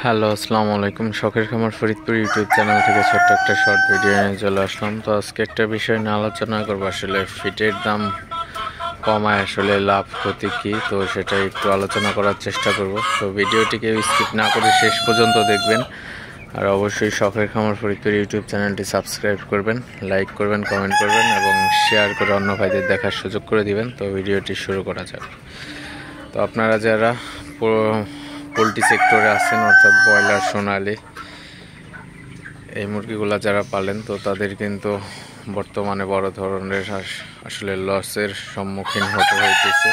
Hello, আসসালামু আলাইকুম। শখের খামার ফরিদপুর ইউটিউব চ্যানেল থেকে ছোট্ট একটা শর্ট ভিডিও নিয়ে চলে আসলাম। তো আজকে একটা বিষয় নিয়ে আলোচনা করবো, আসলে ফিটের দাম কমায় আসলে লাভ ক্ষতি কী, তো সেটা একটু আলোচনা করার চেষ্টা করব। তো ভিডিওটিকে স্কিপ না করে শেষ পর্যন্ত দেখবেন, আর অবশ্যই শখের খামার ফরিদপুর ইউটিউব চ্যানেলটি সাবস্ক্রাইব করবেন, লাইক করবেন, কমেন্ট করবেন এবং শেয়ার করে অন্য ভাইদের দেখার সুযোগ করে দিবেন। তো ভিডিওটি শুরু করা যাক। তো আপনারা যারা পোলট্রি সেক্টরে আছেন, অর্থাৎ ব্রয়লার, সোনালি, এই মুরগিগুলো যারা পালেন, তো তাদের কিন্তু বর্তমানে বড় ধরনের আসলে লসের সম্মুখীন হতে হইতেছে।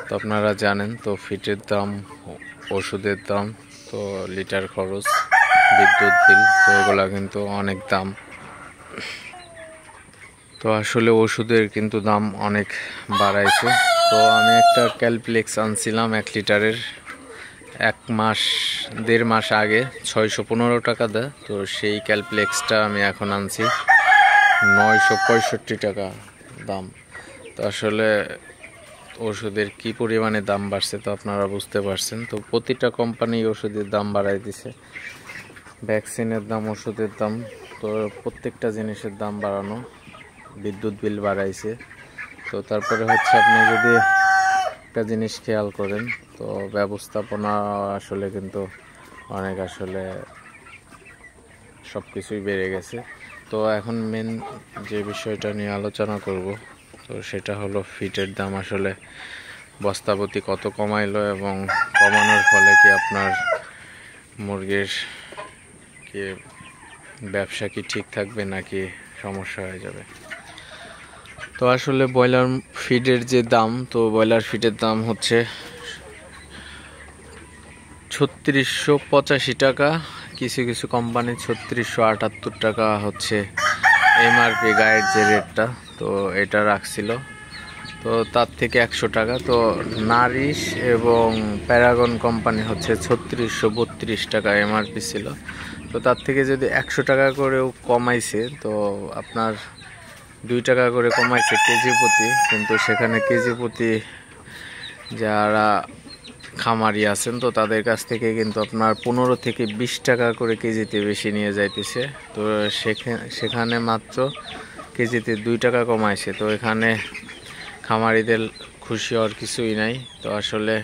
তো আপনারা জানেন, তো ফিটের দাম, ওষুধের দাম, তো লিটার খরচ, বিদ্যুৎ বিল, তো এগুলা কিন্তু অনেক দাম। তো আসলে ওষুধের কিন্তু দাম অনেক বাড়াইছে। তো আমি একটা ক্যালপ্লেক্স আনছিলাম 1 লিটারের, 1-1.5 মাস আগে 615 টাকা দেয়। তো সেই ক্যালপ্লেক্সটা আমি এখন আনছি 965 টাকা দাম। তো আসলে ওষুধের কি পরিমাণে দাম বাড়ছে তো আপনারা বুঝতে পারছেন। তো প্রতিটা কোম্পানি ওষুধের দাম বাড়াই দিছে, ভ্যাকসিনের দাম, ওষুধের দাম, তো প্রত্যেকটা জিনিসের দাম বাড়ানো, বিদ্যুৎ বিল বাড়াইছে। তো তারপরে হচ্ছে আপনি যদি একটা জিনিস খেয়াল করেন, তো ব্যবস্থাপনা আসলে কিন্তু অনেক আসলে সব কিছুই বেড়ে গেছে। তো এখন মেন যে বিষয়টা নিয়ে আলোচনা করব, তো সেটা হলো ফিটের দাম আসলে বস্তাপতি কত কমাইলো এবং কমানোর ফলে কি আপনার মুরগির কি ব্যবসা কি ঠিক থাকবে নাকি সমস্যা হয়ে যাবে। তো আসলে ব্রয়লার ফিডের যে দাম, তো ব্রয়লার ফিডের দাম হচ্ছে 3685 টাকা, কিছু কিছু কোম্পানি 3678 টাকা হচ্ছে এমআরপি গাইড যে রেটটা, তো এটা রাখছিল। তো তার থেকে 100 টাকা, তো নারিশ এবং প্যারাগন কোম্পানি হচ্ছে 3632 টাকা এমআরপি ছিল। তো তার থেকে যদি 100 টাকা করেও কমাইছে, তো আপনার 2 টাকা করে কমাইছে কেজি প্রতি, কিন্তু সেখানে কেজি প্রতি যারা খামারি আছেন, তো তাদের কাছ থেকে কিন্তু আপনার 15 থেকে 20 টাকা করে কেজিতে বেশি নিয়ে যাইতেছে। তো সেখানে মাত্র কেজিতে 2 টাকা কমাইছে। তো এখানে খামারিদের খুশি হওয়ার কিছুই নাই। তো আসলে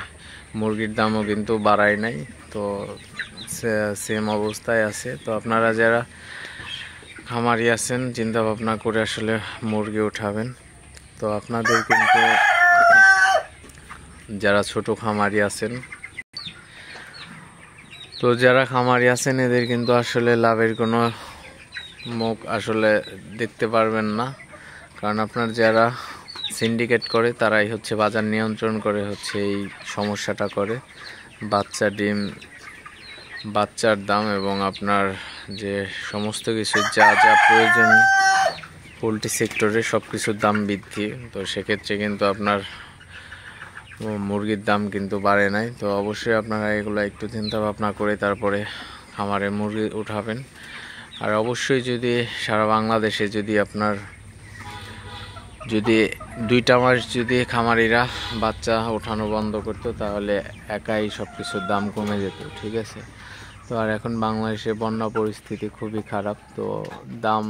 মুরগির দামও কিন্তু বাড়ায় নাই, তো সেম অবস্থায় আছে। তো আপনারা যারা খামারি আছেন, চিন্তা ভাবনা করে আসলে মুরগি উঠাবেন। তো আপনাদের কিন্তু যারা ছোট খামারি আছেন, তো যারা খামারি আছেন এদের কিন্তু আসলে লাভের কোনো মুখ আসলে দেখতে পারবেন না, কারণ আপনার যারা সিন্ডিকেট করে তারাই হচ্ছে বাজার নিয়ন্ত্রণ করে, হচ্ছে এই সমস্যাটা করে। ডিম, বাচ্চার দাম এবং আপনার যে সমস্ত কিছু যা যা প্রয়োজন পোলট্রি সেক্টরে সব কিছুর দাম বৃদ্ধি। তো সেক্ষেত্রে কিন্তু আপনার মুরগির দাম কিন্তু বাড়ে নাই। তো অবশ্যই আপনারা এগুলো একটু চিন্তা ভাবনা করে তারপরে খামারে মুরগি উঠাবেন। আর অবশ্যই যদি সারা বাংলাদেশে যদি আপনার 2টা মাস যদি খামারিরা বাচ্চা ওঠানো বন্ধ করতো, তাহলে একাই সব কিছুর দাম কমে যেত, ঠিক আছে। তো আর এখন বাংলাদেশে বন্যা পরিস্থিতি খুবই খারাপ, তো দাম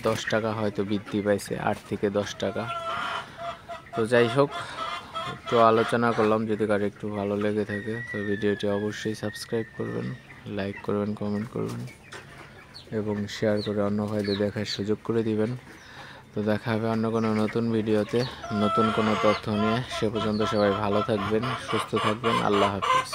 10 টাকা হয়তো বৃদ্ধি পাইছে, 8 থেকে 10 টাকা। তো যাই হোক, একটু আলোচনা করলাম। যদি কারো একটু ভালো লেগে থাকে তো ভিডিওটি অবশ্যই সাবস্ক্রাইব করবেন, লাইক করবেন, কমেন্ট করবেন এবং শেয়ার করে অন্য ভাইদের দেখার সুযোগ করে দিবেন। তো দেখা হবে অন্য কোনো নতুন ভিডিওতে, নতুন কোনো তথ্য নিয়ে। সে পর্যন্ত সবাই ভালো থাকবেন, সুস্থ থাকবেন। আল্লাহ হাফিজ।